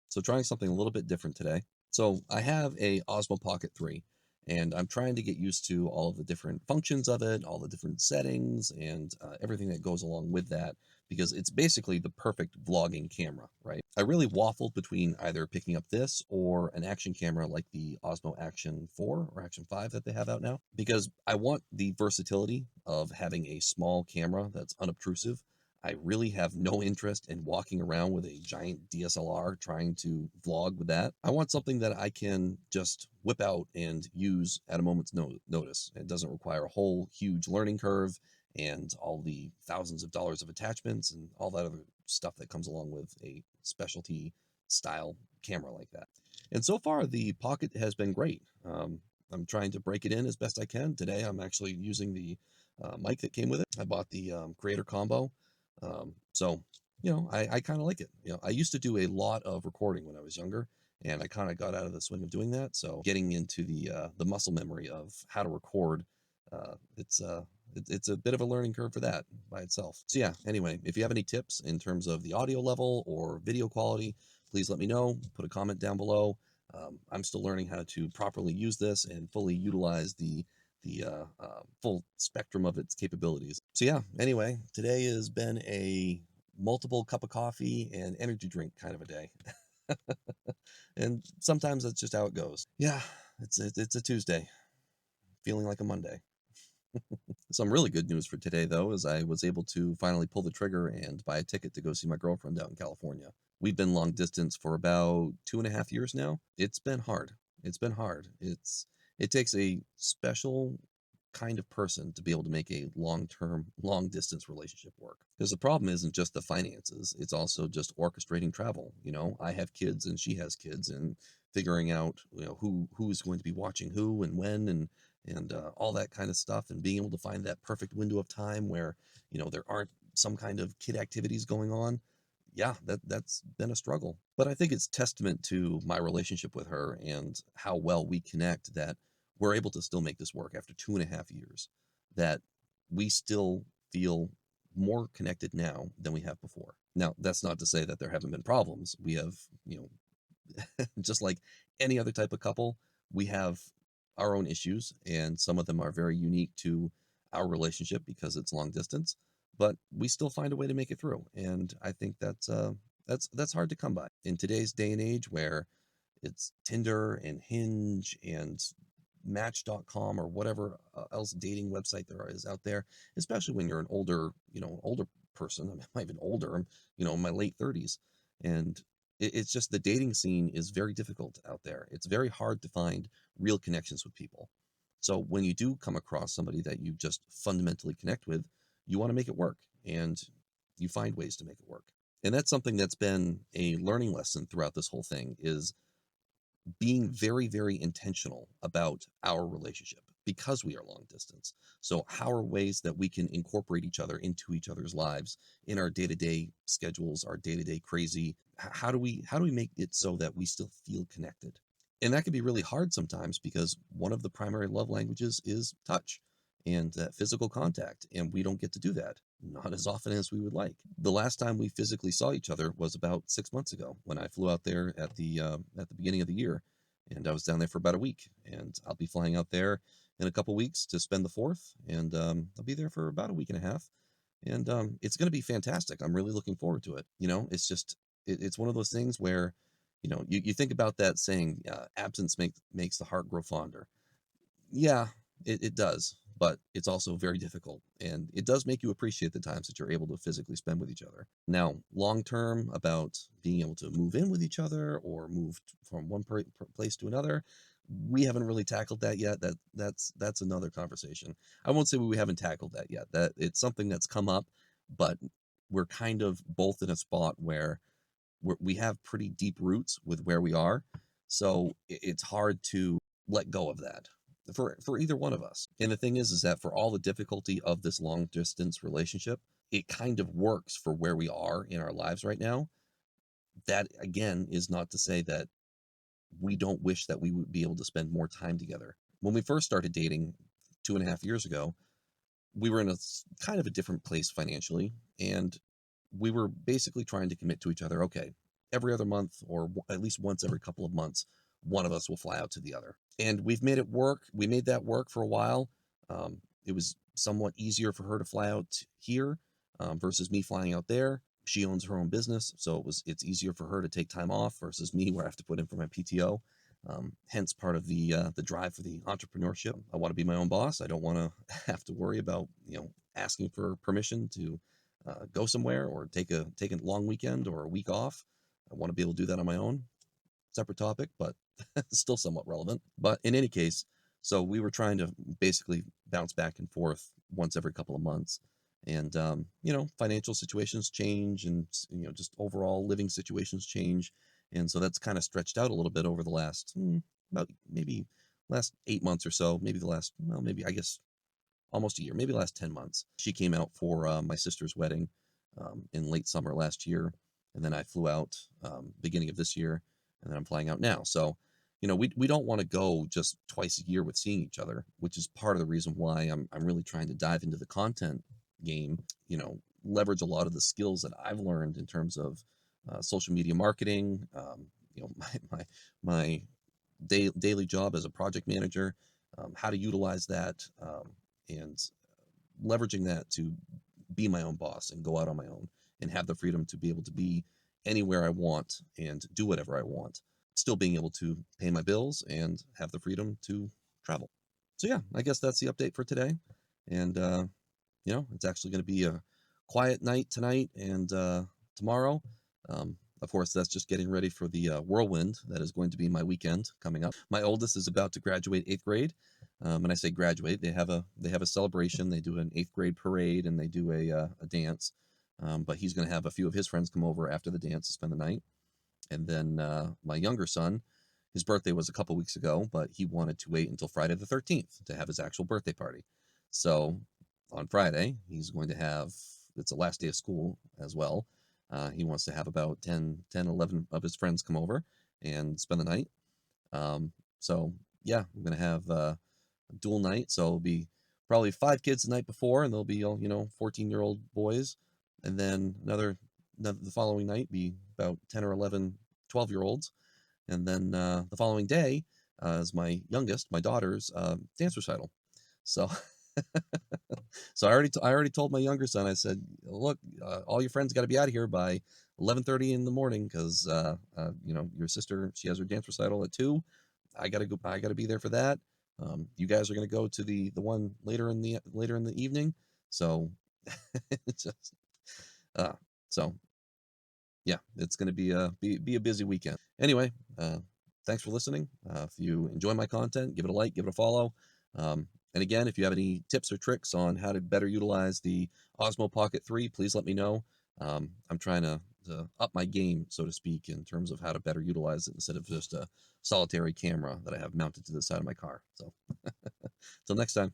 So trying something a little bit different today. So I have a Osmo Pocket 3, and I'm trying to get used to all of the different functions of it, all the different settings, and everything that goes along with that, because it's basically the perfect vlogging camera, right? I really waffled between either picking up this or an action camera like the Osmo Action 4 or Action 5 that they have out now, because I want the versatility of having a small camera that's unobtrusive. I really have no interest in walking around with a giant DSLR trying to vlog with that. I want something that I can just whip out and use at a moment's notice. It doesn't require a whole huge learning curve and all the thousands of dollars of attachments and all that other stuff that comes along with a specialty style camera like that. And so far, the Pocket has been great. I'm trying to break it in as best I can. Today, I'm actually using the mic that came with it. I bought the Creator Combo, so, I kind of like it. I used to do a lot of recording when I was younger, and I kind of got out of the swing of doing that. So getting into the muscle memory of how to record, it's a bit of a learning curve for that by itself. So yeah, anyway, if you have any tips in terms of the audio level or video quality, please let me know. Put a comment down below. I'm still learning how to properly use this and fully utilize the full spectrum of its capabilities. So yeah, anyway, today has been a multiple cup of coffee and energy drink kind of a day. And sometimes that's just how it goes. Yeah, it's a Tuesday, feeling like a Monday. Some really good news for today, though, is I was able to finally pull the trigger and buy a ticket to go see my girlfriend out in California. We've been long distance for about 2.5 years now. It's been hard. It's been hard. It takes a special kind of person to be able to make a long-term, long-distance relationship work. Because the problem isn't just the finances, it's also just orchestrating travel. I have kids and she has kids, and figuring out, who's going to be watching who and when, and all that kind of stuff, and being able to find that perfect window of time where there aren't some kind of kid activities going on. Yeah, that's been a struggle, but I think it's testament to my relationship with her and how well we connect that we're able to still make this work after 2.5 years, that we still feel more connected now than we have before. Now, that's not to say that there haven't been problems. We have, just like any other type of couple, we have our own issues, and some of them are very unique to our relationship because it's long distance. But we still find a way to make it through, and I think that's hard to come by in today's day and age, where it's Tinder and Hinge and Match.com or whatever else dating website there is out there. Especially when you're an older person. I'm not even older. I'm in my late 30s, and it's just the dating scene is very difficult out there. It's very hard to find real connections with people. So when you do come across somebody that you just fundamentally connect with, you want to make it work, and you find ways to make it work. And that's something that's been a learning lesson throughout this whole thing, is being very, very intentional about our relationship because we are long distance. So, how are ways that we can incorporate each other into each other's lives in our day-to-day schedules, our day-to-day crazy? How do we make it so that we still feel connected? And that can be really hard sometimes, because one of the primary love languages is touch and physical contact, and we don't get to do that, not as often as we would like. The last time we physically saw each other was about 6 months ago, when I flew out there at the beginning of the year, and I was down there for about a week. And I'll be flying out there in a couple weeks to spend the fourth, and I'll be there for about a week and a half, and it's going to be fantastic. I'm really looking forward to it. It's just it's one of those things where you think about that saying, absence makes the heart grow fonder. Yeah, it does, but it's also very difficult, and it does make you appreciate the times that you're able to physically spend with each other. Now, long term, about being able to move in with each other or move from one place to another, we haven't really tackled that yet. That's another conversation. I won't say we haven't tackled that yet. That it's something that's come up, but we're kind of both in a spot where we have pretty deep roots with where we are, so it's hard to let go of that for either one of us. And the thing is that for all the difficulty of this long distance relationship, it kind of works for where we are in our lives right now. That again is not to say that we don't wish that we would be able to spend more time together. When we first started dating 2.5 years ago, we were in kind of a different place financially, and we were basically trying to commit to each other. Okay, every other month, or at least once every couple of months, one of us will fly out to the other. And we've made it work. We made that work for a while. It was somewhat easier for her to fly out here versus me flying out there. She owns her own business, so it's easier for her to take time off versus me, where I have to put in for my PTO. Hence, part of the drive for the entrepreneurship. I want to be my own boss. I don't want to have to worry about asking for permission to go somewhere or take a long weekend or a week off. I want to be able to do that on my own. Separate topic, but still somewhat relevant. But in any case, so we were trying to basically bounce back and forth once every couple of months. And, financial situations change, and, just overall living situations change. And so that's kind of stretched out a little bit over the last, about maybe last 8 months or so, maybe the last, well, maybe I guess almost a year, maybe the last 10 months. She came out for my sister's wedding in late summer last year. And then I flew out beginning of this year. And then I'm flying out now. So, we don't want to go just twice a year with seeing each other, which is part of the reason why I'm really trying to dive into the content game, leverage a lot of the skills that I've learned in terms of social media marketing, my daily job as a project manager, how to utilize that, and leveraging that to be my own boss and go out on my own and have the freedom to be able to be anywhere I want and do whatever I want, still being able to pay my bills and have the freedom to travel. So yeah, I guess that's the update for today. And it's actually going to be a quiet night tonight and tomorrow. Of course, that's just getting ready for the whirlwind that is going to be my weekend coming up. My oldest is about to graduate 8th grade. And I say graduate, they have a celebration. They do an 8th grade parade and they do a dance. But he's going to have a few of his friends come over after the dance to spend the night. And then my younger son, his birthday was a couple weeks ago, but he wanted to wait until Friday the 13th to have his actual birthday party. So on Friday, he's going to have, it's the last day of school as well. He wants to have about 11 of his friends come over and spend the night. So yeah, I'm going to have a dual night. So it'll be probably 5 kids the night before, and they'll be all, 14-year-old boys. And then the following night be about 10 or 11 12-year-olds. And then the following day is my youngest, my daughter's dance recital. So so I already told my younger son. I said, look, all your friends got to be out of here by 11:30 in the morning, because your sister, she has her dance recital at 2. I gotta go. I gotta be there for that. You guys are gonna go to the one later in the evening. So it's just uh, so yeah, it's gonna be a busy weekend. Anyway, thanks for listening. If you enjoy my content, give it a like, give it a follow. And again, if you have any tips or tricks on how to better utilize the Osmo Pocket 3, please let me know. I'm trying to up my game, so to speak, in terms of how to better utilize it instead of just a solitary camera that I have mounted to the side of my car. So, till next time.